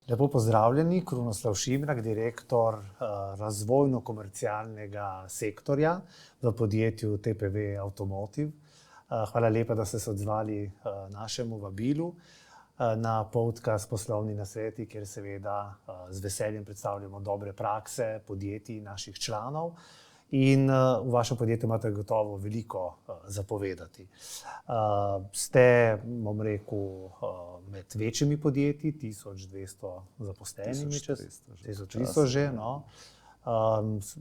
Lepo pozdravljeni, Krunoslav Šimrak, direktor razvojno-komercialnega sektorja v podjetju TPV Automotive. Hvala lepa, da ste se odzvali našemu vabilu na podcast Poslovni nasveti, kjer seveda z veseljem predstavljamo dobre prakse podjetij naših članov. In v vašem podjetju imate gotovo veliko za povedati. Ste, bom rekel, med večjimi podjetji, 1200 zaposlenimi, 1300 že, no.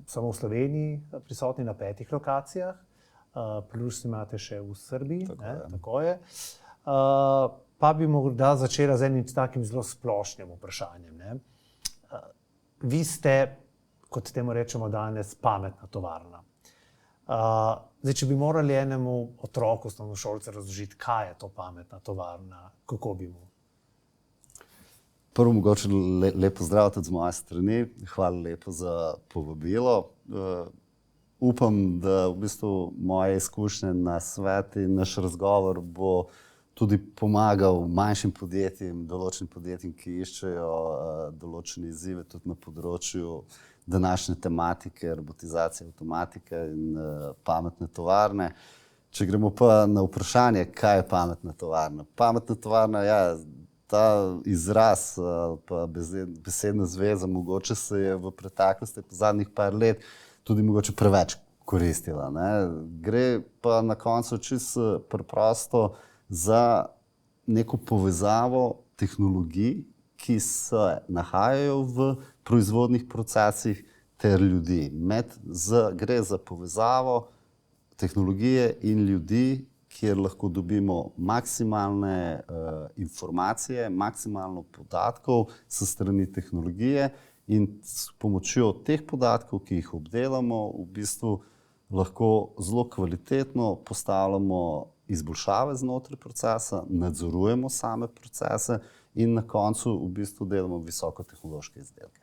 Samo v Sloveniji prisotni na 5 lokacijah, plus imate še v Srbiji, tako je. Pa bi morda začela z enim takim zelo splošnim vprašanjem, ne. Vi ste, kot temu rečemo danes, pametna tovarna. Zdaj, če bi morali enemu otroku, osnovnošolcu razložiti, kaj je to pametna tovarna, kako bi mu? Prvo mogoče lep pozdrav tudi z moje strani. Hvala lepo za povabilo. Upam, da v bistvu moje izkušnje, nasvet in naš razgovor bo tudi pomagal manjšim podjetjem, določenim podjetjem, ki iščejo določene izzive tudi na področju današnje tematike, robotizacije, avtomatike in pametne tovarne. Če gremo pa na vprašanje, kaj je pametna tovarna. Pametna tovarna, ja, ta izraz, pa besedna zveza, mogoče se je v preteklosti, po zadnjih par let, tudi mogoče preveč koristila, ne. Gre pa na koncu čisto preprosto za neko povezavo tehnologij, ki se nahajajo v proizvodnih procesih ter ljudi. Gre za povezavo tehnologije in ljudi, kjer lahko dobimo maksimalne informacije, maksimalno podatkov s strani tehnologije in s pomočjo teh podatkov, ki jih obdelamo, v bistvu lahko zelo kvalitetno postavljamo izboljšave znotraj procesa, nadzorujemo same procese in na koncu v bistvu delamo visokotehnološke izdelke.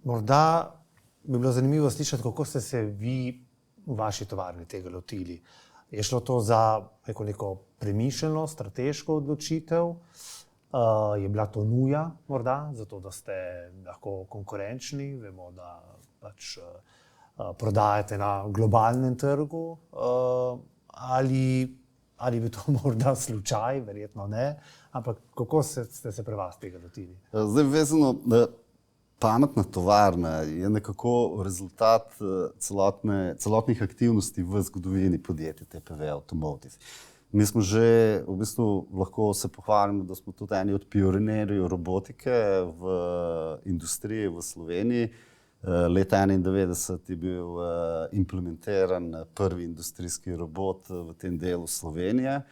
Morda bi bilo zanimivo slišati, kako ste se vi v vaši tovarni tega lotili. Je šlo to za neko premišljeno, strateško odločitev? Je bila to nuja morda, zato da ste lahko konkurenčni? Vemo, da pač prodajate na globalnem trgu. Ali bi to morda slučaj, verjetno ne, ampak kako ste se pri vas tega lotili? Zdaj, vezano, pametna tovarna je nekako rezultat celotnih aktivnosti v zgodovini podjetja TPV Automotive. Mi smo že, v bistvu lahko se pohvalimo, da smo tudi eni od pionirjev robotike v industriji v Sloveniji. Leta 1991 je bil implementiran prvi industrijski robot v tem delu Slovenije.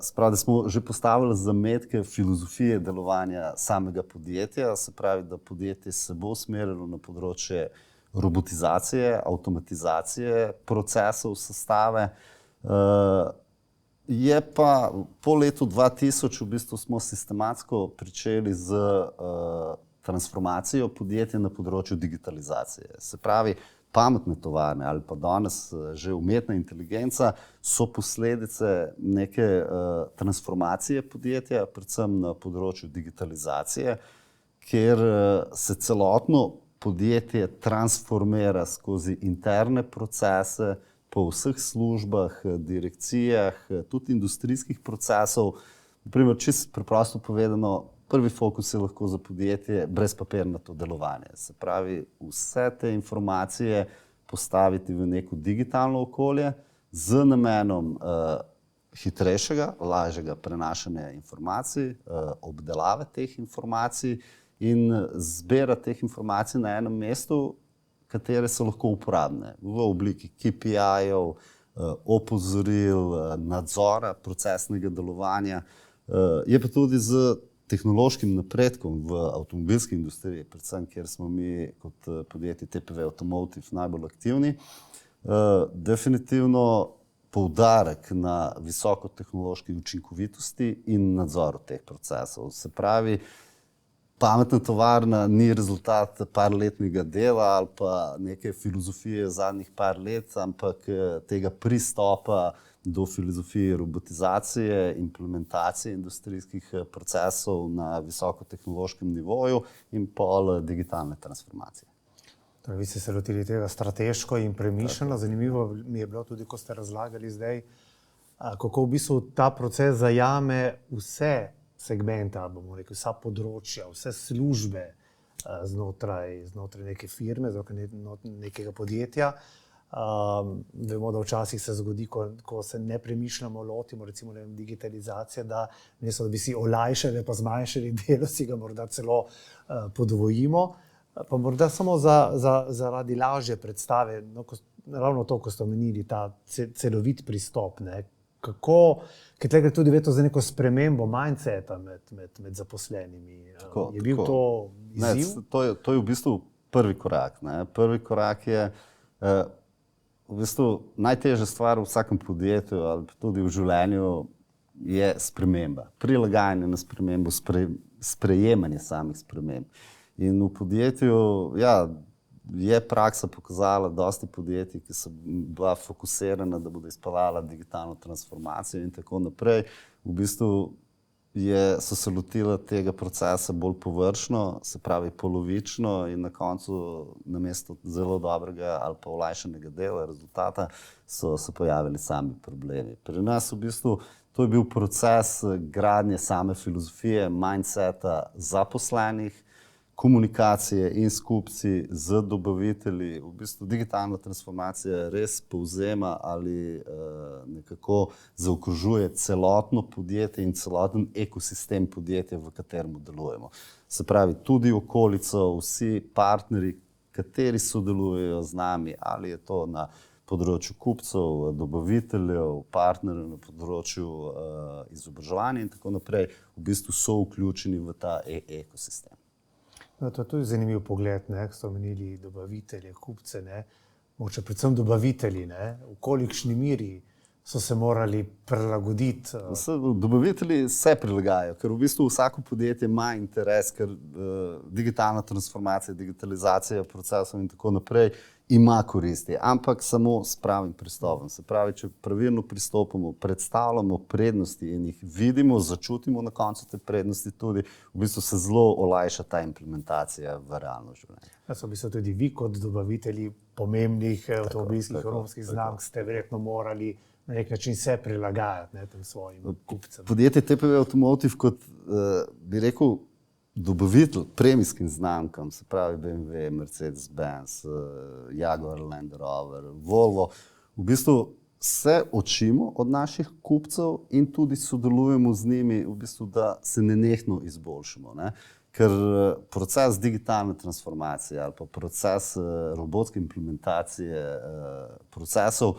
Spravi, da smo že postavili zametke filozofije delovanja samega podjetja, se pravi, da podjetje se bo usmerilo na področje robotizacije, avtomatizacije procesov, sestave. Je pa po letu 2000 v bistvu smo sistematsko pričeli z transformacijo podjetja na področju digitalizacije. Se pravi, pametne tovarne ali pa danes že umetna inteligenca so posledice neke transformacije podjetja, predvsem na področju digitalizacije, kjer se celotno podjetje transformira skozi interne procese po vseh službah, direkcijah, tudi industrijskih procesov. Naprimer, čisto preprosto povedano, prvi fokus je lahko za podjetje brezpapirnato delovanje. Se pravi, vse te informacije postaviti v neko digitalno okolje z namenom hitrejšega, lažjega prenašanja informacij, obdelave teh informacij in zbira teh informacij na enem mestu, katere so lahko uporabne v obliki KPI-jev, opozoril, nadzora procesnega delovanja. Je pa tudi z tehnološkim napredkom v avtomobilski industriji, predvsem kjer smo mi kot podjetje TPV Automotive najbolj aktivni, definitivno poudarek na visokotehnološki učinkovitosti in nadzoru teh procesov. Se pravi, pametna tovarna ni rezultat parletnega dela ali pa neke filozofije zadnjih par let, ampak tega pristopa do filozofije robotizacije, implementacije industrijskih procesov na visokotehnološkem nivoju in pol digitalne transformacije. Torej, vi ste se lotili tega strateško in premišljeno. Zanimivo mi je bilo tudi, ko ste razlagali zdaj, kako v bistvu ta proces zajame vse segmente, bomo rekli, vsa področja, vse službe znotraj neke firme, znotraj nekega podjetja. Vemo, da včasih se zgodi, ko se nepremišljeno lotimo, recimo digitalizacije, da namesto da bi si olajšali pa zmanjšali delo, si ga morda celo podvojimo. Pa morda samo zaradi lažje predstave, no, ravno to, ko ste omenili, ta celovit pristop, ne, ker tukaj gre tudi za neko spremembo mindseta med zaposlenimi. Je bil to izziv? To je v bistvu prvi korak. Ne. Prvi korak je v bistvu najtežja stvar v vsakem podjetju ali tudi v življenju je sprememba. Prilagajanje na spremembo, sprejemanje samih sprememb. In v podjetju, ja, je praksa pokazala, dosti podjetij, ki so bila fokusirana, da bodo izpeljala digitalno transformacijo in tako naprej. V bistvu so se lotila tega procesa bolj površno, se pravi polovično in na koncu namesto zelo dobrega ali pa olajšanega dela rezultata so se pojavili sami problemi. Pri nas v bistvu to je bil proces gradnje same filozofije, mindseta zaposlenih, komunikacije in s kupci, z dobavitelji. V bistvu digitalna transformacija res povzema ali nekako zaokrožuje celotno podjetje in celoten ekosistem podjetja, v katerem delujemo. Se pravi, tudi okolico, vsi partnerji, kateri sodelujejo z nami, ali je to na področju kupcev, dobaviteljev, partnerjev na področju izobraževanja in tako naprej, v bistvu so vključeni v ta ekosistem. No, to je tudi zanimiv pogled, ko ste omenili dobavitelje, kupce, mogoče predvsem dobavitelji, v kolikšni meri so se morali prilagoditi. Dobavitelji se prilagajajo, ker v bistvu vsako podjetje ima interes, ker digitalna transformacija, digitalizacija procesov in tako naprej ima koristi, ampak samo s pravim pristopom. Se pravi, če pravilno pristopamo, predstavljamo prednosti in jih vidimo, začutimo na koncu te prednosti tudi, v bistvu se zelo olajša ta implementacija v realno življenje. So v bistvu tudi vi kot dobavitelji pomembnih avtomobilskih evropskih znamk ste verjetno morali na nek način se prilagajati tem svojim kupcem. Podjetje TPV Automotive kot, bi rekel, dobavitelj premijskim znamkam, se pravi BMW, Mercedes-Benz, Jaguar Land Rover, Volvo, v bistvu se učimo od naših kupcev in tudi sodelujemo z njimi, v bistvu, da se nenehno izboljšamo. Ker proces digitalne transformacije ali pa proces robotske implementacije procesov,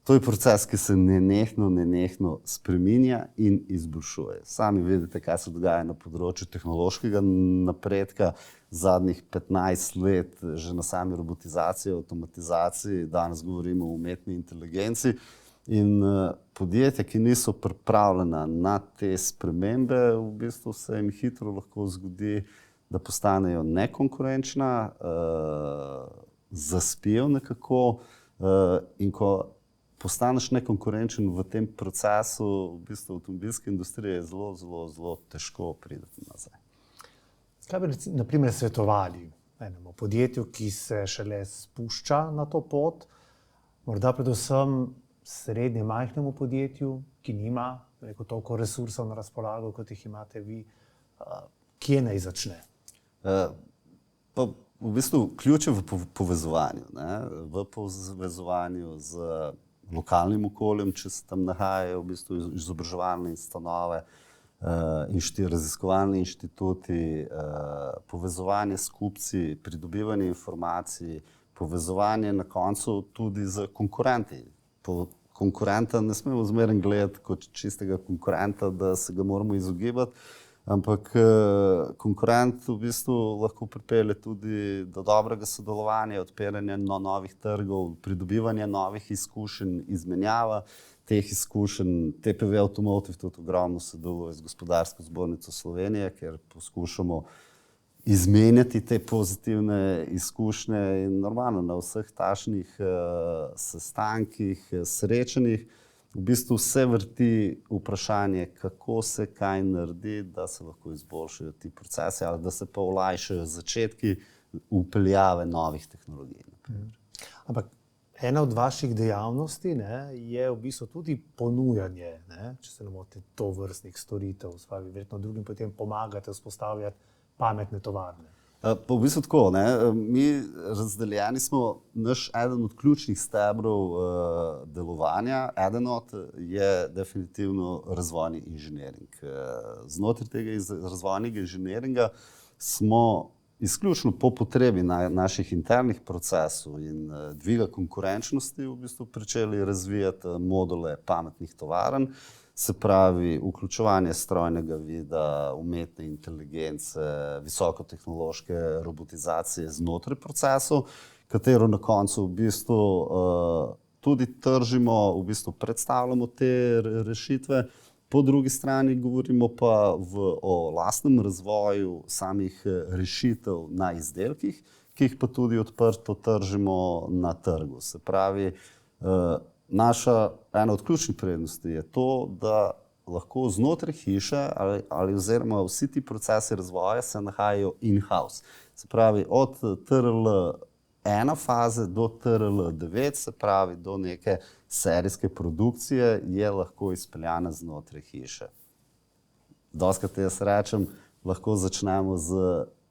to je proces, ki se nenehno spreminja in izboljšuje. Sami vidite, kaj se dogaja na področju tehnološkega napredka. Zadnjih 15 let že na sami robotizaciji, avtomatizaciji, danes govorimo o umetni inteligenci. In podjetja, ki niso pripravljena na te spremembe, v bistvu se jim hitro lahko zgodi, da postanejo nekonkurenčna, zaspijo nekako in ko postaneš nekonkurenčen v tem procesu, v bistvu avtomobilske industrije je zelo težko priti nazaj. Kaj bi na primer svetovali enemu podjetju, ki se šele spušča na to pot, morda predvsem srednje majhnemu podjetju, ki nima toliko resursov na razpolago, kot jih imate vi, kje naj začne? Pa v bistvu ključ je v povezovanju, v povezovanju z lokalnim okoljem, če se tam nahajajo v bistvu izobraževalne ustanove, raziskovalni inštituti, povezovanje s kupci, pridobivanje informacij, povezovanje na koncu tudi z konkurenti. Konkurenta ne smemo zmeraj gledati kot čistega konkurenta, da se ga moramo izogibati, ampak konkurent v bistvu lahko pripelje tudi do dobrega sodelovanja, odpiranja novih trgov, pridobivanja novih izkušenj, izmenjava teh izkušenj. TPV Automotive tudi ogromno sodeluje z Gospodarsko zbornico Slovenije, kjer poskušamo izmenjati te pozitivne izkušnje in normalno na vseh takšnih sestankih, srečanjih, v bistvu se vrti vprašanje, kako se kaj naredi, da se lahko izboljšajo ti procesi ali da se pa olajšajo začetki vpeljave novih tehnologij. Ampak ena od vaših dejavnosti, ne, je v bistvu tudi ponujanje, ne, če se ne motim, tovrstnih storitev, spravi, verjetno drugim potem pomagate vzpostavljati pametne tovarne. Pa v bistvu tako, ne? Mi razdeljeni smo, eden od ključnih stebrov delovanja, eden od je definitivno razvojni inženiring. Znotraj tega razvojnega inženiringa smo izključno po potrebi naših internih procesov in dviga konkurenčnosti v bistvu pričeli razvijati module pametnih tovarn, se pravi vključevanje strojnega vida, umetne inteligence, visokotehnološke robotizacije znotraj procesov, katero na koncu v bistvu tudi tržimo, v bistvu predstavljamo te rešitve. Po drugi strani govorimo pa o lastnem razvoju samih rešitev na izdelkih, ki jih pa tudi odprto tržimo na trgu. Se pravi, naša ena od ključnih prednosti je to, da lahko znotraj hiše ali oziroma vsi ti procesi razvoja se nahajajo in-house. Se pravi, od TRL-1 faze do TRL-9, se pravi do neke serijske produkcije, je lahko izpeljana znotraj hiše. Dostikrat jaz rečem, lahko začnemo z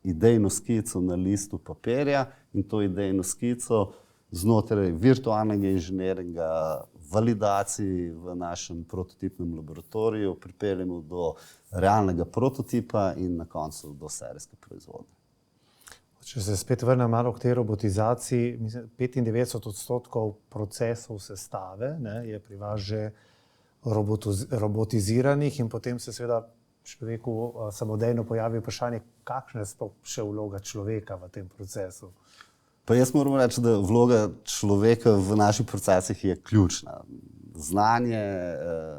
idejno skico na listu papirja in to idejno skico znotraj virtualnega inženiringa, validacij v našem prototipnem laboratoriju pripeljemo do realnega prototipa in na koncu do serijske proizvodnje. Če se spet vrnem malo k tej robotizaciji, mislim, 95% procesov sestave, ne, je pri vas že robotiziranih in potem se seveda človeku samodejno pojavi vprašanje, kakšna je sploh še vloga človeka v tem procesu. Pa jaz moram reči, da vloga človeka v naših procesih je ključna. Znanje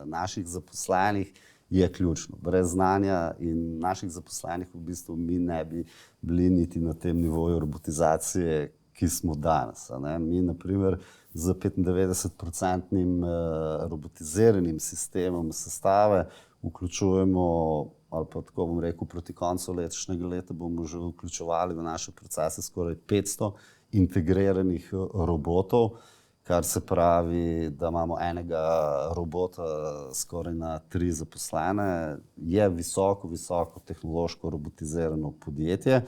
naših zaposlenih je ključno. Brez znanja in naših zaposlenih v bistvu mi ne bi bili niti na tem nivoju robotizacije, ki smo danes. Ne? Mi, na primer, z 95% robotiziranim sistemom sestave vključujemo, ali pa tako bom rekel, proti koncu letošnjega leta bomo že vključevali v naše procese skoraj 500 integriranih robotov, kar se pravi, da imamo enega robota skoraj na 3 zaposlene. Je visoko tehnološko robotizirano podjetje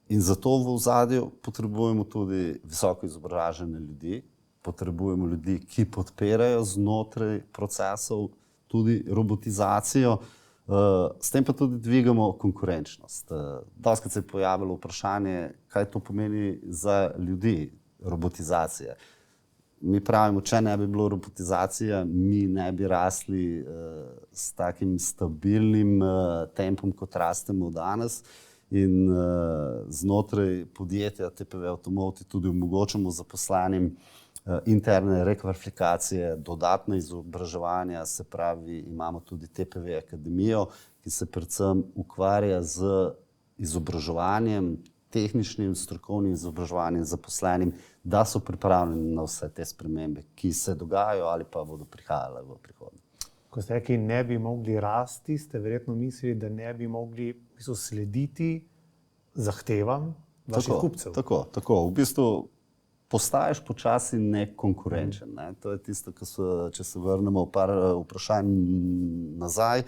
in zato v ozadju potrebujemo tudi visoko izobražene ljudi, potrebujemo ljudi, ki podpirajo znotraj procesov tudi robotizacijo, s tem pa tudi dvigamo konkurenčnost. Dostikrat se je pojavilo vprašanje, kaj to pomeni za ljudi, robotizacija. Mi pravimo, če ne bi bilo robotizacija, mi ne bi rasli s takim stabilnim tempom, kot rastemo danes. In znotraj podjetja TPV Automotive tudi omogočamo zaposlenim interne rekvalifikacije, dodatne izobraževanja, se pravi, imamo tudi TPV Akademijo, ki se predvsem ukvarja z izobraževanjem, tehničnim, strokovnim izobraževanjem zaposlenim, da so pripravljeni na vse te spremembe, ki se dogajajo ali pa bodo prihajale v prihodnje. Ko ste rekli, ne bi mogli rasti, ste verjetno mislili, da ne bi mogli slediti zahtevam vaših kupcev. Tako. V bistvu postaješ počasi nekonkurenčen. Ne? To je tisto, če se vrnemo par vprašanj nazaj.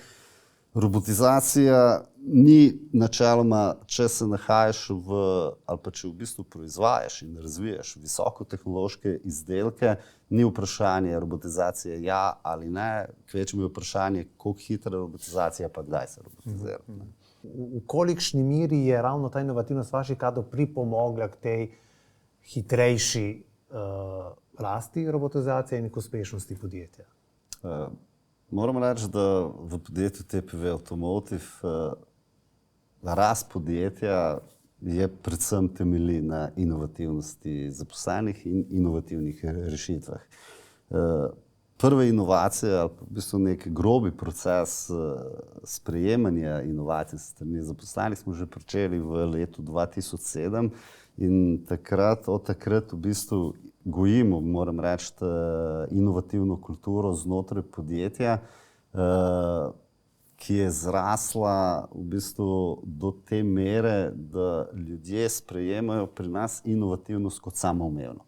Robotizacija ni načeloma, če se nahajaš ali pa če v bistvu proizvajaš in razvijaš visokotehnološke izdelke, ni vprašanje robotizacije ja ali ne, kvečjemu je vprašanje, koliko hitra robotizacija pa kdaj se robotizira. V kolikšni meri je ravno ta inovativnost vaših kadrov pripomogla k tej hitrejši rasti robotizacije in k uspešnosti podjetja? Moram reči, da v podjetju TPV Automotive rast podjetja je predvsem temelji na inovativnosti zaposlenih in inovativnih rešitvah. prve inovacije, ali v bistvu nek grobi proces sprejemanja inovacij s strani zaposlenih smo že pričeli v letu 2007 in od takrat v bistvu gojimo, moram reči, inovativno kulturo znotraj podjetja, ki je zrasla v bistvu do te mere, da ljudje sprejemajo pri nas inovativnost kot samoumevno.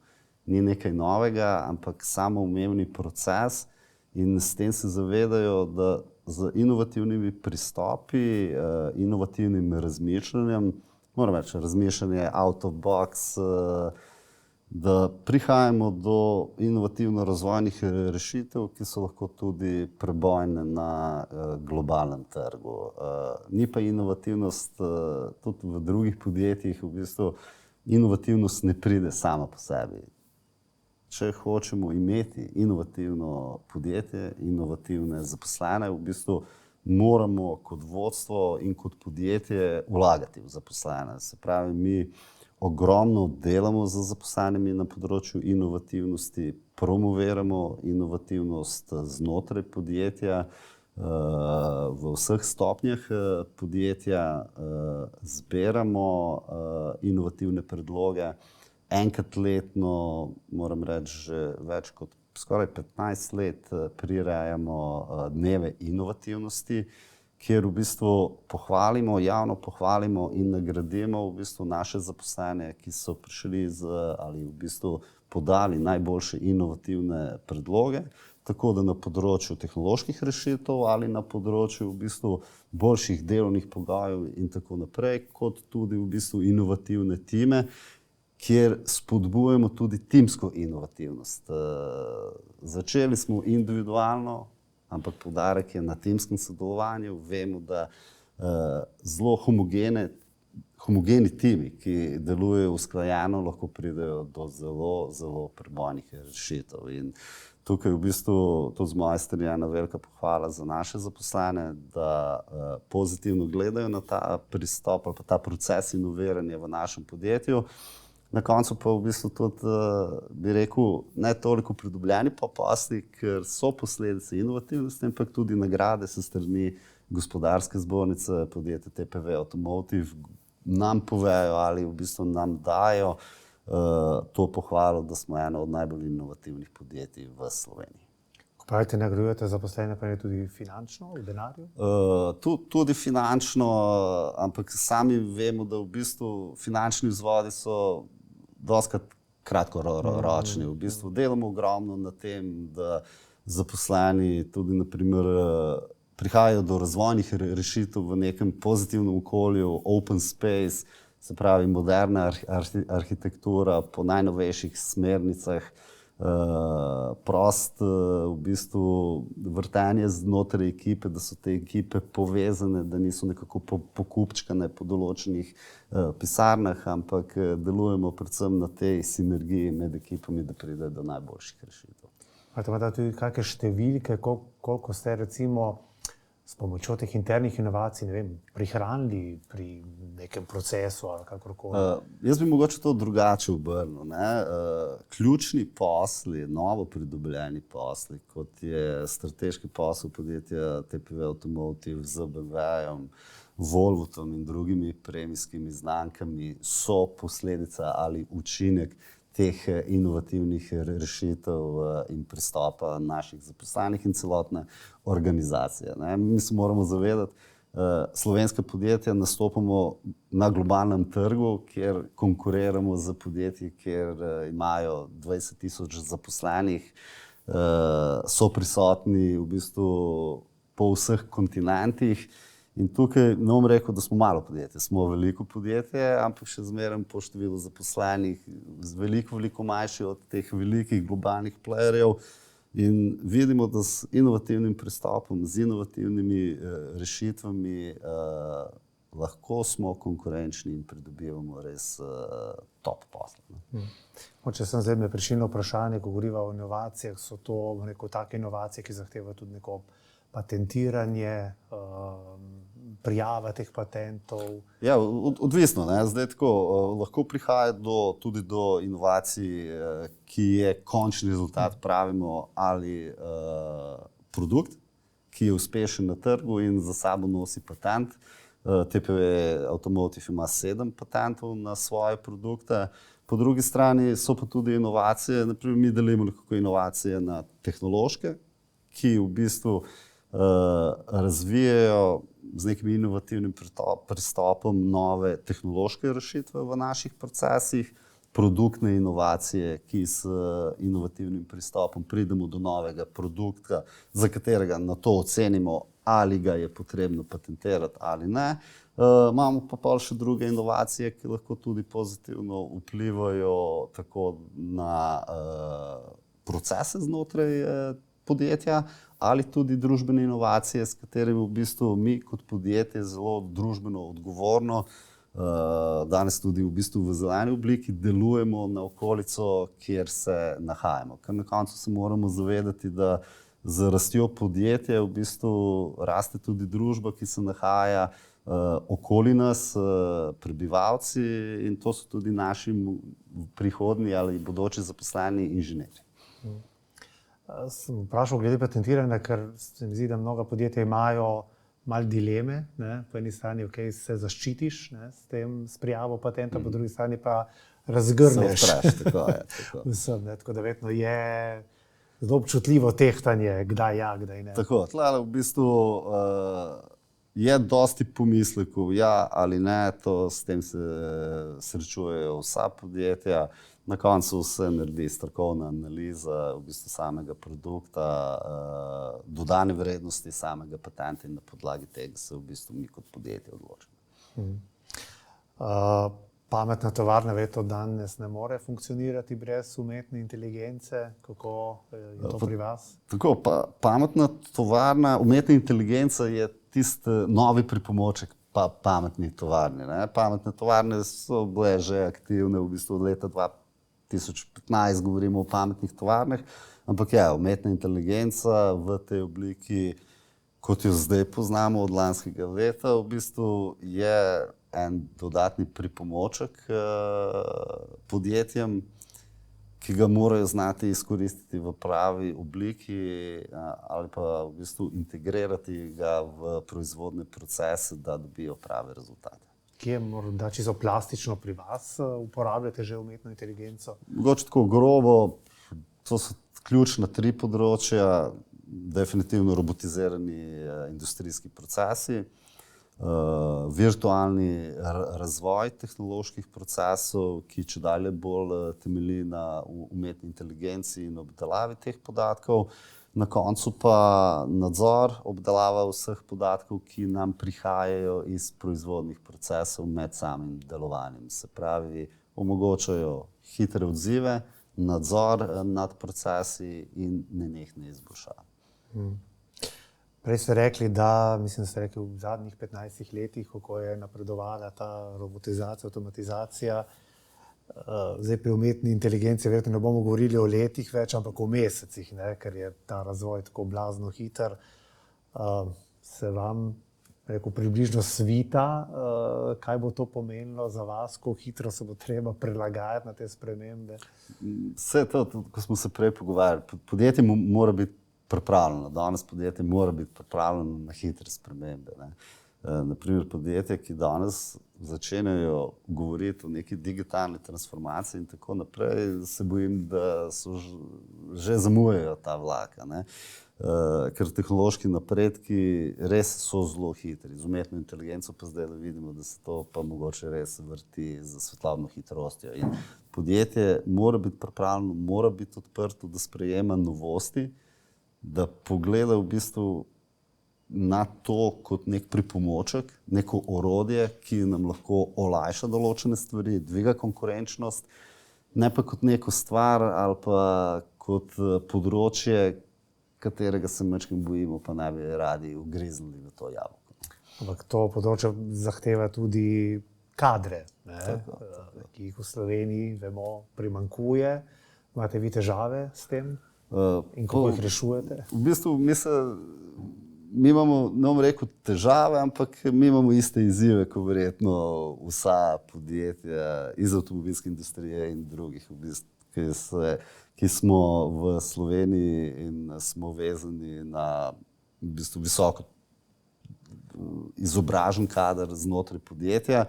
Ni nekaj novega, ampak samoumevni proces in s tem se zavedajo, da z inovativnimi pristopi, inovativnim razmišljanjem, moram reči, razmišljanje out of box, da prihajamo do inovativno razvojnih rešitev, ki so lahko tudi prebojne na globalnem trgu. Ni pa inovativnost tudi v drugih podjetjih, v bistvu inovativnost ne pride sama po sebi. Če hočemo imeti inovativno podjetje, inovativne zaposlene, v bistvu moramo kot vodstvo in kot podjetje vlagati v zaposlene. Se pravi, mi ogromno delamo z zaposlenimi na področju inovativnosti, promoviramo inovativnost znotraj podjetja, v vseh stopnjah podjetja, zbiramo inovativne predloge. Enkrat letno, moram reči, že več kot skoraj 15 let prirejamo dneve inovativnosti, kjer v bistvu javno pohvalimo in nagradimo v bistvu naše zaposlene, ki so prišli ali v bistvu podali najboljše inovativne predloge, tako da na področju tehnoloških rešitev ali na področju v bistvu boljših delovnih pogojev in tako naprej, kot tudi v bistvu inovativne time, kjer spodbujamo tudi timsko inovativnost. Začeli smo individualno, ampak poudarek je na timskem sodelovanju. Vemo, da zelo homogeni timi, ki delujejo usklajeno, lahko pridejo do zelo, zelo prebojnih rešitev. In tukaj v bistvu to z moje strani ena velika pohvala za naše zaposlene, da pozitivno gledajo na ta pristop ali pa ta proces inoviranja v našem podjetju. Na koncu pa v bistvu tudi, bi rekel, ne toliko pridobljeni posli, ker so posledice inovativnosti, ampak tudi nagrade se strani gospodarske zbornice, podjetja TPV Automotive nam povejo ali v bistvu nam dajo to pohvalo, da smo eno od najbolj inovativnih podjetij v Sloveniji. Ko pravite, nagrajujete zaposlene, pa je tudi finančno, v denarju? Tudi finančno, ampak sami vemo, da v bistvu finančni vzvodi so dostikrat kratkoročni. V bistvu delamo ogromno na tem, da zaposleni tudi naprimer prihajajo do razvojnih rešitev v nekem pozitivnem okolju, open space, se pravi moderna arhitektura po najnovejših smernicah, prost v bistvu vrtenje znotraj ekipe, da so te ekipe povezane, da niso nekako pokupčkane po določenih pisarnah, ampak delujemo predvsem na tej sinergiji med ekipami, da pride do najboljših rešitev. Imate morda tudi kakšne številke, koliko ste recimo s pomočjo teh internih inovacij, ne vem, prihranili pri nekem procesu ali kakorkoli? Jaz bi mogoče to drugače obrnil. Ključni posli, novo pridobljeni posli, kot je strateški posel podjetja TPV Automotive z BMW-jem, Volvotom in drugimi premijskimi znamkami, so posledica ali učinek teh inovativnih rešitev in pristopa naših zaposlenih in celotne organizacije. Mi se moramo zavedati, slovenska podjetja nastopamo na globalnem trgu, kjer konkuriramo z podjetji, kjer imajo 20.000 zaposlenih, so prisotni v bistvu po vseh kontinentih. In tukaj ne bom rekel, da smo malo podjetje, smo veliko podjetje, ampak še zmeraj po številu zaposlenih veliko manjši od teh velikih globalnih playerjev. In vidimo, da s inovativnim pristopom, z inovativnimi rešitvami lahko smo konkurenčni in pridobivamo res top posle. Če sem zdaj prišel na vprašanje, ko govoriva o inovacijah, so to take inovacije, ki zahtevajo tudi neko patentiranje, prijava teh patentov? Ja, odvisno. Ne? Zdaj tako, lahko prihaja tudi do inovacij, ki je končni rezultat, pravimo, ali produkt, ki je uspešen na trgu in za sabo nosi patent. TPV Automotive ima 7 patentov na svoje produkte. Po drugi strani so pa tudi inovacije, naprimer mi delimo nekako inovacije na tehnološke, ki v bistvu razvijajo z nekim inovativnim pristopom nove tehnološke rešitve v naših procesih, produktne inovacije, ki s inovativnim pristopom pridemo do novega produkta, za katerega na to ocenimo, ali ga je potrebno patentirati ali ne. Imamo pa še druge inovacije, ki lahko tudi pozitivno vplivajo tako na procese znotraj podjetja, ali tudi družbene inovacije, s katerimi v bistvu mi kot podjetje zelo družbeno odgovorno, danes tudi v bistvu v zeleni obliki delujemo na okolico, kjer se nahajamo. Ker na koncu se moramo zavedati, da z rastjo podjetja v bistvu raste tudi družba, ki se nahaja okoli nas, prebivalci, in to so tudi naši prihodnji ali bodoči zaposleni inženirji. Sem vprašal glede patentiranja, ker se mi zdi, da mnoga podjetja imajo malo dileme. Po eni strani, ok, se zaščitiš s prijavo patenta, po drugi strani pa razgrneš vsem. Tako da vedno je zelo občutljivo tehtanje, kdaj ja, kdaj ne. Tako, tlele v bistvu je dosti pomislekov, ja ali ne, s tem se srečujejo vsa podjetja. Na koncu se naredi strokovna analiza v bistvu samega produkta, dodane vrednosti samega patenta in na podlagi tega se v bistvu mi kot podjetje odločimo. Pametna tovarna verjetno danes ne more funkcionirati brez umetne inteligence. Kako je to pri vas? Tako, pametna tovarna, umetna inteligenca je tisti novi pripomoček pametni tovarni. Pametne tovarne so bile že aktivne v bistvu od leta 2015, govorimo o pametnih tovarnah, ampak ja, umetna inteligenca v tej obliki, kot jo zdaj poznamo od lanskega leta, v bistvu je en dodatni pripomoček podjetjem, ki ga morajo znati izkoristiti v pravi obliki ali pa v bistvu integrirati ga v proizvodne procese, da dobijo prave rezultate. Kje morda čisto plastično pri vas uporabljate že umetno inteligenco? Mogoče tako grobo, to so ključna 3 področja, definitivno robotizirani industrijski procesi, virtualni razvoj tehnoloških procesov, ki čedalje bolj temelji na umetni inteligenci in obdelavi teh podatkov, na koncu pa nadzor, obdelava vseh podatkov, ki nam prihajajo iz proizvodnih procesov med samim delovanjem. Se pravi, omogočajo hitre odzive, nadzor nad procesi in nenehne izboljšave. Prej ste rekli, da, mislim, da ste rekli v zadnjih 15 letih, kako je napredovala ta robotizacija, avtomatizacija. Zdaj pri umetni inteligenci verjetno ne bomo govorili o letih več, ampak o mesecih, ker je ta razvoj tako blazno hiter. Se vam približno svita, kaj bo to pomenilo za vas, kako hitro se bo treba prilagajati na te spremembe? Vse to, ko smo se prej pogovarjali, podjetje mora biti pripravljeno. Danes podjetje mora biti pripravljeno na hitre spremembe. Naprimer, podjetja, ki danes začenjajo govoriti o neki digitalni transformaciji in tako naprej, se bojim, da so že zamujajo ta vlak. Ker tehnološki napredki res so zelo hitri. Z umetno inteligenco pa zdaj vidimo, da se to pa mogoče res vrti za svetlobno hitrostjo. In podjetje mora biti pripravljeno, mora biti odprto, da sprejema novosti, da pogleda v bistvu na to kot nek pripomoček, neko orodje, ki nam lahko olajša določene stvari, dviga konkurenčnost, ne pa kot neko stvar ali pa kot področje, katerega se majčkeno bojimo, pa ne bi radi ugriznili v to jabolko. Ampak to področje zahteva tudi kadre, ki jih v Sloveniji, vemo, primanjkuje. Imate vi težave s tem? In kako jih rešujete? V bistvu mi imamo, ne bom rekel težave, ampak mi imamo iste izzive, kot verjetno vsa podjetja iz avtomobilske industrije in drugih, v bistvu, ki smo v Sloveniji in smo vezani na v bistvu visoko izobražen kader znotraj podjetja.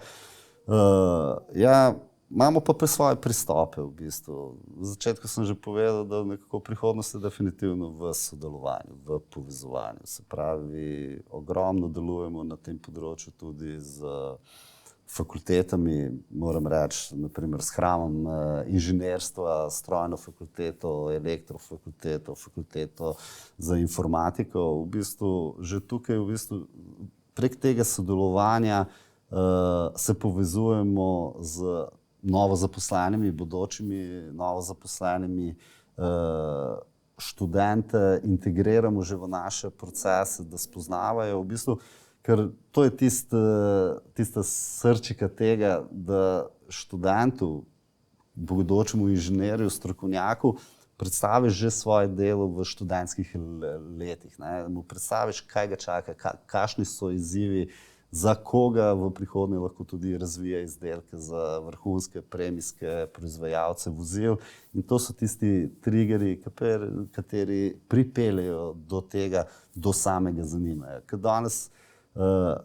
Ja, imamo pa svoje pristope v bistvu. V začetku sem že povedal, da nekako prihodnost je definitivno v sodelovanju, v povezovanju. Se pravi, ogromno delujemo na tem področju tudi z fakultetami, moram reči, naprimer s hramom inženirstva, strojno fakulteto, elektrofakulteto, fakulteto za informatiko. V bistvu že tukaj v bistvu prek tega sodelovanja se povezujemo z novo zaposlenimi, bodočimi novo zaposlenimi študente, integriramo že v naše procese, da spoznavajo v bistvu, ker to je tista srčika tega, da študentu, bodočemu inženirju, strokovnjaku predstaviš že svoje delo v študentskih letih. Ne? Mu predstaviš, kaj ga čaka, kakšni so izzivi, za koga v prihodnje lahko tudi razvija izdelke za vrhunske premijske proizvajalce vozil. In to so tisti triggerji, kateri pripeljejo do tega, do samega zanimanja. Ker danes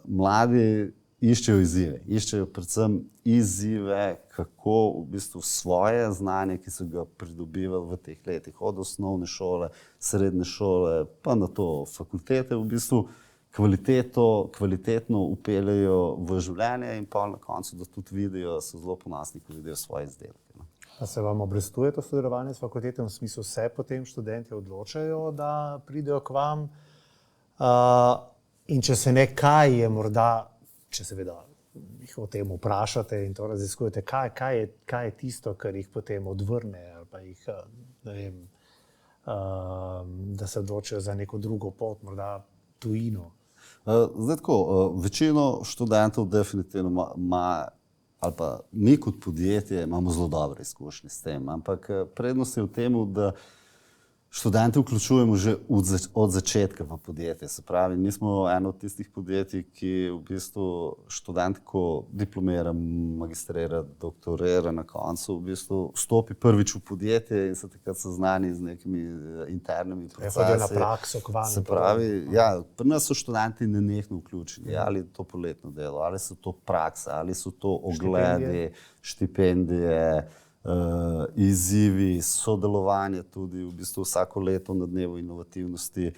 mladi iščejo izzive, iščejo predvsem izzive, kako v bistvu svoje znanje, ki so ga pridobivali v teh letih, od osnovne šole, srednje šole, pa na to fakultete, v bistvu kvalitetno upeljejo v življenje in pa na koncu, da tudi vidijo, so zelo ponosni, ko vidijo svoje izdelke. A se vam obrestuje to sodelovanje s fakultetom, v smislu se potem študenti odločajo, da pridejo k vam? In če se ne, kaj je morda, če seveda jih o tem vprašate in to raziskujete, kaj je tisto, kar jih potem odvrne ali pa jih, ne vem, da se odločijo za neko drugo pot, morda tujino? Zdaj tako, večino študentov definitivno ima, ali pa mi kot podjetje imamo zelo dobre izkušnje s tem, ampak prednost je v tem, da študente vključujemo že od začetka v podjetje. Se pravi, mi smo eno od tistih podjetij, ki v bistvu študent, ko diplomira, magistrira, doktorira, na koncu v bistvu stopi prvič v podjetje in se takrat seznani z nekimi internimi procesi. Hodijo na prakso k vam. Se pravi, ja, pri nas so študenti nenehno vključeni, ali to poletno delo, ali so to prakse, ali so to ogledi, štipendije, izzivi, sodelovanje tudi v bistvu vsako leto na dnevu inovativnosti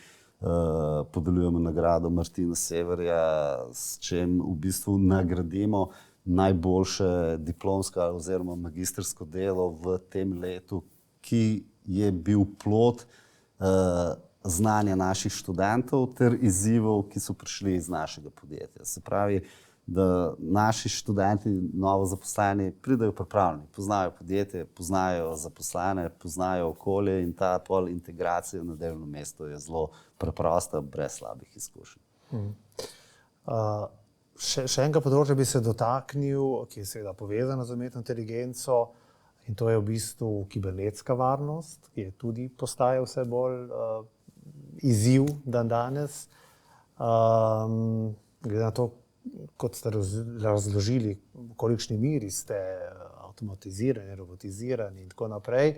podeljujemo nagrado Martina Severja, s čim v bistvu nagradimo najboljše diplomsko oziroma magistrsko delo v tem letu, ki je bil plod znanja naših študentov ter izzivov, ki so prišli iz našega podjetja. Se pravi, da naši študenti, novo zaposleni, pridejo pripravljeni, poznajo podjetje, poznajo zaposlene, poznajo okolje in ta pol integracija na delovno mesto je zelo preprosta, brez slabih izkušenj. Še enega področja bi se dotaknil, ki je seveda povezano z umetno inteligenco, in to je v bistvu kibernetska varnost, ki je tudi postaja vse bolj izziv danes. Glede na to, kot ste razložili, v kolikšni meri ste avtomatizirani, robotizirani in tako naprej,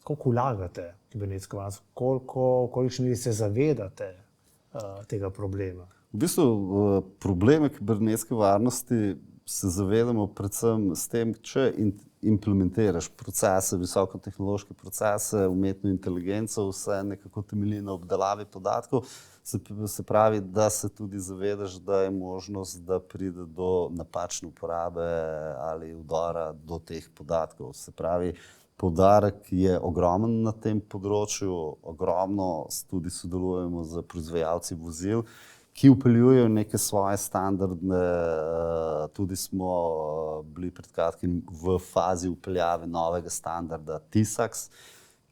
koliko vlagate v kibernetsko varnost, v kolikšni meri se zavedate tega problema? V bistvu probleme kibernetske varnosti se zavedamo predvsem s tem, če implementiraš procese, visokotehnološke procese, umetno inteligenco, vse nekako temelji na obdelavi podatkov. Se pravi, da se tudi zavedaš, da je možnost, da pride do napačne uporabe ali vdora do teh podatkov. Se pravi, poudarek je ogromen na tem področju, ogromno tudi sodelujemo z proizvajalci vozil, ki vpeljujejo neke svoje standarde. Tudi smo bili pred kratkim v fazi vpeljave novega standarda TISAX,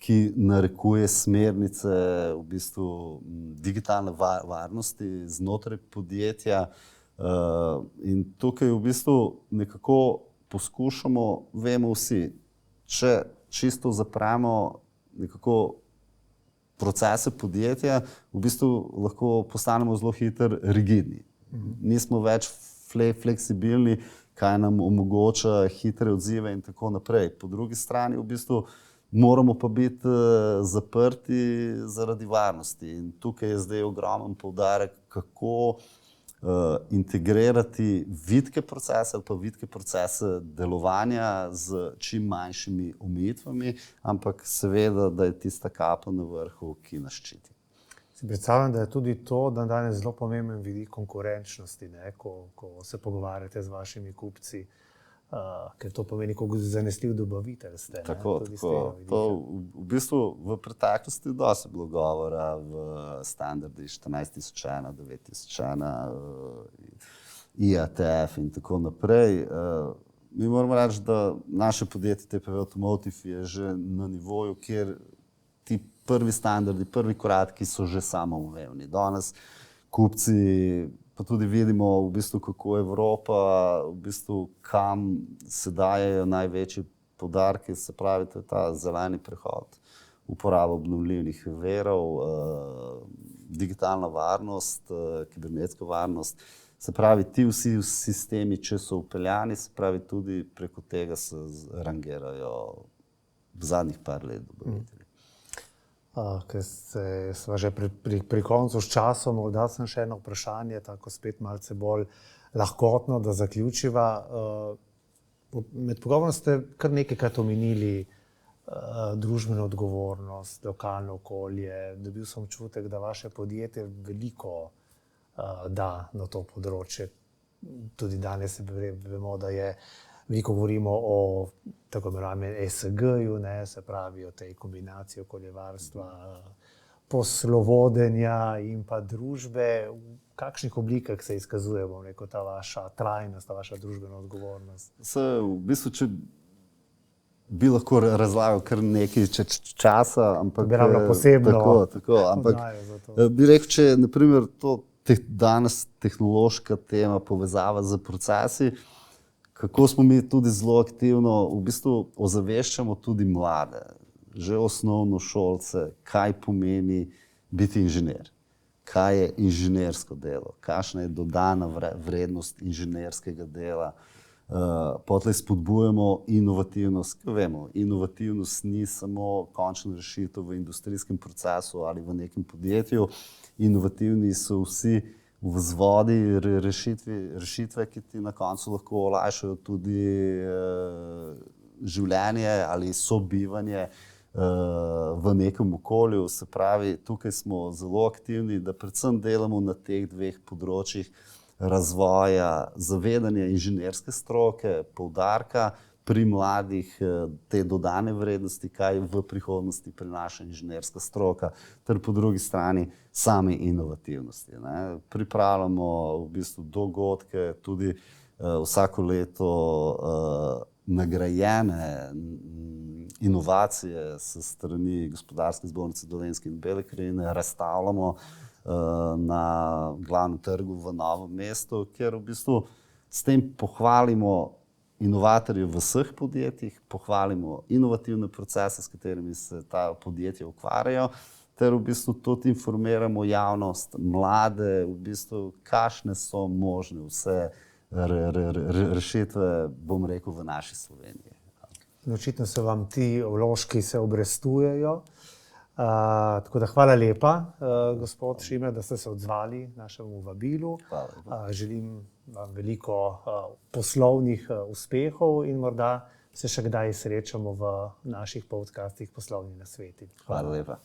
ki narekuje smernice v bistvu digitalne varnosti znotraj podjetja. In tukaj v bistvu nekako poskušamo, vemo vsi, če čisto zapremo nekako procese podjetja, v bistvu lahko postanemo zelo hitro rigidni. Nismo več fleksibilni, kaj nam omogoča hitre odzive in tako naprej. Po drugi strani v bistvu moramo pa biti zaprti zaradi varnosti. In tukaj je zdaj ogromen poudarek, kako integrirati vitke procese ali pa vitke procese delovanja z čim manjšimi omejitvami, ampak seveda, da je tista kapa na vrhu, ki nas ščiti. Si predstavljam, da je tudi to danes zelo pomemben vidik konkurenčnosti, ne? Ko se pogovarjate z vašimi kupci, ker to pomeni, kako zanesljiv dobavitelj ste. Tako. To v bistvu v preteklosti dosti bilo govora v standardih 14001, 9001, IATF in tako naprej. Mi moramo reči, da naše podjetje TPV Automotive je že na nivoju, kjer ti prvi standardi, prvi koraki so že samoumevni. Danes kupci pa tudi vidimo, v bistvu, kako Evropa, v bistvu, kam se dajejo največji poudarki, se pravi, to je ta zeleni prehod, uporaba obnovljivih virov, digitalna varnost, kibernetska varnost. Se pravi, ti vsi sistemi, če so vpeljani, se pravi, tudi preko tega se rangirajo v zadnjih par let dobavitelji. Ker smo že pri koncu s časom, morda sem še eno vprašanje, tako spet malce bolj lahkotno, da zaključiva. Med pogovorom ste kar nekajkrat omenili družbeno odgovornost, lokalno okolje. Dobil sem občutek, da vaše podjetje veliko da na to področje. Tudi danes vemo, da je veliko govorimo o tako imenovanem ESG-ju, se pravi o tej kombinaciji okoljevarstva, poslovodenja in pa družbe. V kakšnih oblikah se izkazuje, bom rekel, ta vaša trajnost, ta vaša družbena odgovornost? V bistvu, če bi lahko razlagal kar nekaj časa, ampak bi rabilo posebno tako, ampak bi rekel, če je na primer to danes tehnološka tema, povezava z procesi, kako smo mi tudi zelo aktivno, v bistvu ozaveščamo tudi mlade, že osnovnošolce, kaj pomeni biti inženir, kaj je inženirsko delo, kakšna je dodana vrednost inženirskega dela. Potlej spodbujamo inovativnost. Vemo, inovativnost ni samo končna rešitev v industrijskem procesu ali v nekem podjetju. Inovativni so vsi vzvodi, rešitve, ki ti na koncu lahko olajšajo tudi življenje ali sobivanje v nekem okolju. Se pravi, tukaj smo zelo aktivni, da predvsem delamo na teh dveh področjih razvoja, zavedanja inženirske stroke, poudarka pri mladih te dodane vrednosti, kaj v prihodnosti prinaša inženirska stroka, ter po drugi strani same inovativnosti. Pripravljamo v bistvu dogodke, tudi vsako leto nagrajene inovacije s strani Gospodarske zbornice Dolenjske in Bele krajine razstavljamo na glavnem trgu v Novem mestu, kjer v bistvu s tem pohvalimo inovatorje v vseh podjetjih, pohvalimo inovativne procese, s katerimi se ta podjetja ukvarjajo, ter v bistvu tudi informiramo javnost, mlade, v bistvu, kakšne so možne vse rešitve, bom rekel, v naši Sloveniji. Očitno se vam ti vložki obrestujejo. Tako da hvala lepa, gospod Šimer, da ste se odzvali našemu vabilu. Želim vam veliko poslovnih uspehov in morda se še kdaj srečamo v naših podcastih Poslovni nasveti. Hvala lepa.